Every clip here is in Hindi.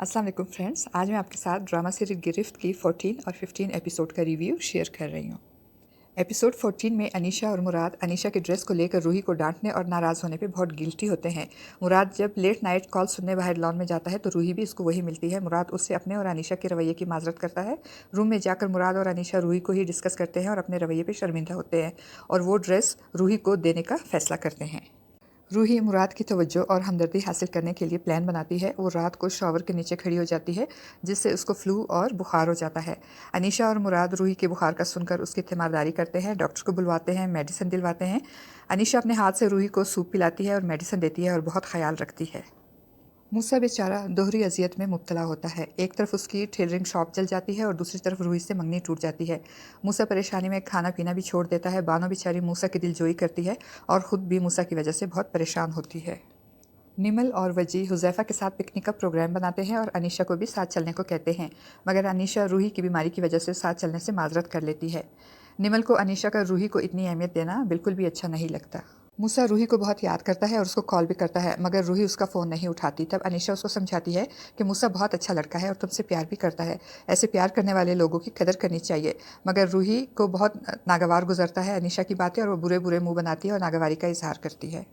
अस्सलाम वालेकुम फ्रेंड्स, आज मैं आपके साथ ड्रामा सीरीज गिरफ्त की 14 और 15 एपिसोड का रिव्यू शेयर कर रही हूँ। एपिसोड 14 में अनीशा और मुराद अनीशा की ड्रेस को लेकर रूही को डांटने और नाराज़ होने पे बहुत गिल्टी होते हैं। मुराद जब लेट नाइट कॉल सुनने बाहर लॉन में जाता है तो रूही भी इसको वही मिलती है। मुराद उससे अपने और अनीशा के रवैये की माजरत करता है। रूम में जाकर मुराद और अनीशा रूही को ही डिस्कस करते हैं और अपने रवैये पे शर्मिंदा होते हैं और वो ड्रेस रूही को देने का फैसला करते हैं। रूही मुराद की तवज्जो और हमदर्दी हासिल करने के लिए प्लान बनाती है। वो रात को शॉवर के नीचे खड़ी हो जाती है जिससे उसको फ्लू और बुखार हो जाता है। अनीशा और मुराद रूही के बुखार का सुनकर उसकी तीमारदारी करते हैं, डॉक्टर को बुलवाते हैं, मेडिसिन दिलवाते हैं। अनीशा अपने हाथ से रूही को सूप पिलाती है और मेडिसिन देती है और बहुत ख्याल रखती है। मूसा बेचारा दोहरी अजियत में मुब्तला होता है। एक तरफ उसकी टेलरिंग शॉप जल जाती है और दूसरी तरफ रूही से मंगनी टूट जाती है। मूसा परेशानी में खाना पीना भी छोड़ देता है। बानो बेचारी मूसा की दिलजोई करती है और ख़ुद भी मूसा की वजह से बहुत परेशान होती है। निमल और वजी हुज़ैफ़ा के साथ पिकनिक का प्रोग्राम बनाते हैं और अनीशा को भी साथ चलने को कहते हैं, मगर अनीशा रूही की बीमारी की वजह से साथ चलने से माजरत कर लेती है। निमल को अनीशा का रूही को इतनी अहमियत देना बिल्कुल भी अच्छा नहीं लगता। मूसा रूही को बहुत याद करता है और उसको कॉल भी करता है, मगर रूही उसका फ़ोन नहीं उठाती। तब अनीशा उसको समझाती है कि मूसा बहुत अच्छा लड़का है और तुमसे प्यार भी करता है। ऐसे प्यार करने वाले लोगों की कदर करनी चाहिए। मगर रूही को बहुत नागवार गुजरता है अनीशा की बातें और वो बुरे बुरे मुँह बनाती है और नागवारी का इजहार करती है।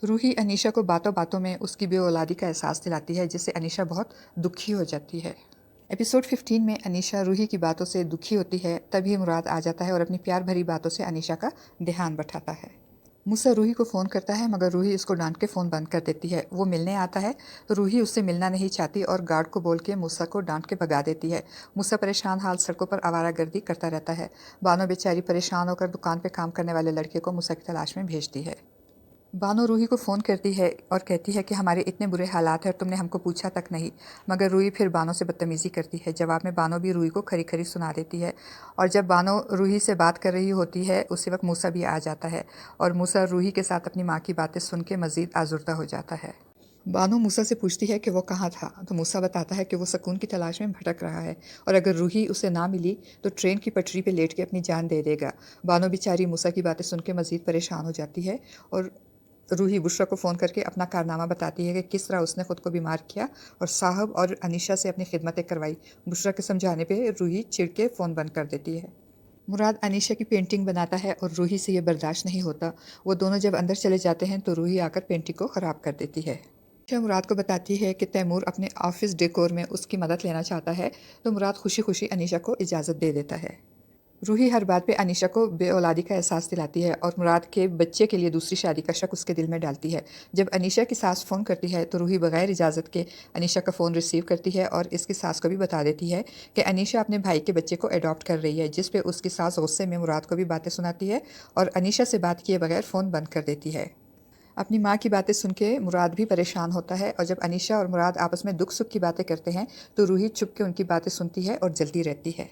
रूही अनीशा को बातों बातों में उसकी बेऔलादी का एहसास दिलाती है जिससे अनीशा बहुत दुखी हो जाती है। एपिसोड 15 में अनीशा रूही की बातों से दुखी होती है। तभी मुराद आ जाता है और अपनी प्यार भरी बातों से अनीशा का ध्यान बटाता है। मूसा रूही को फ़ोन करता है, मगर रूही उसको डांट के फ़ोन बंद कर देती है। वो मिलने आता है तो रूही उससे मिलना नहीं चाहती और गार्ड को बोल के मूसा को डांट के भगा देती है। मूसा परेशान हाल सड़कों पर आवारागर्दी करता रहता है। बानो बेचारी परेशान होकर दुकान पे काम करने वाले लड़के को मूसा की तलाश में भेजती है। बानो रूही को फ़ोन करती है और कहती है कि हमारे इतने बुरे हालात हैं और तुमने हमको पूछा तक नहीं। मगर रूही फिर बानो से बदतमीज़ी करती है। जवाब में बानो भी रूही को खरी खरी सुना देती है और जब बानो रूही से बात कर रही होती है उसी वक्त मूसा भी आ जाता है और मूसा रूही के साथ अपनी माँ की बातें सुन के मज़ीद आजुर्दा हो जाता है। बानो मूसा से पूछती है कि वो कहाँ था, तो मूसा बताता है कि वो सुकून की तलाश में भटक रहा है और अगर रूही उसे ना मिली तो ट्रेन की पटरी पे लेट के अपनी जान दे देगा। बानो बेचारी मूसा की बातें सुन के मज़ीद परेशान हो जाती है और रूही बुशरा को फ़ोन करके अपना कारनामा बताती है कि किस तरह उसने ख़ुद को बीमार किया और साहब और अनीशा से अपनी खिदमतें करवाई। बुशरा के समझाने पे रूही चिढ़ के फ़ोन बंद कर देती है। मुराद अनीशा की पेंटिंग बनाता है और रूही से ये बर्दाश्त नहीं होता। वो दोनों जब अंदर चले जाते हैं तो रूही आकर पेंटिंग को ख़राब कर देती है। अनीशा मुराद को बताती है कि तैमूर अपने ऑफिस डेकोर में उसकी मदद लेना चाहता है, तो मुराद खुशी खुशी अनीशा को इजाज़त दे देता है। रूही हर बात पे अनीशा को बेऔलादी का एहसास दिलाती है और मुराद के बच्चे के लिए दूसरी शादी का शक उसके दिल में डालती है। जब अनीशा की सास फ़ोन करती है तो रूही बगैर इजाज़त के अनीशा का फ़ोन रिसीव करती है और इसकी सास को भी बता देती है कि अनीशा अपने भाई के बच्चे को अडॉप्ट कर रही है, जिस पे उसकी सास गुस्से में मुराद को भी बातें सुनाती है और अनीशा से बात किए बगैर फ़ोन बंद कर देती है। अपनी माँ की बातें सुन के मुराद भी परेशान होता है और जब अनीशा और मुराद आपस में दुख सुख की बातें करते हैं तो रूही चुप के उनकी बातें सुनती है और जलती रहती है।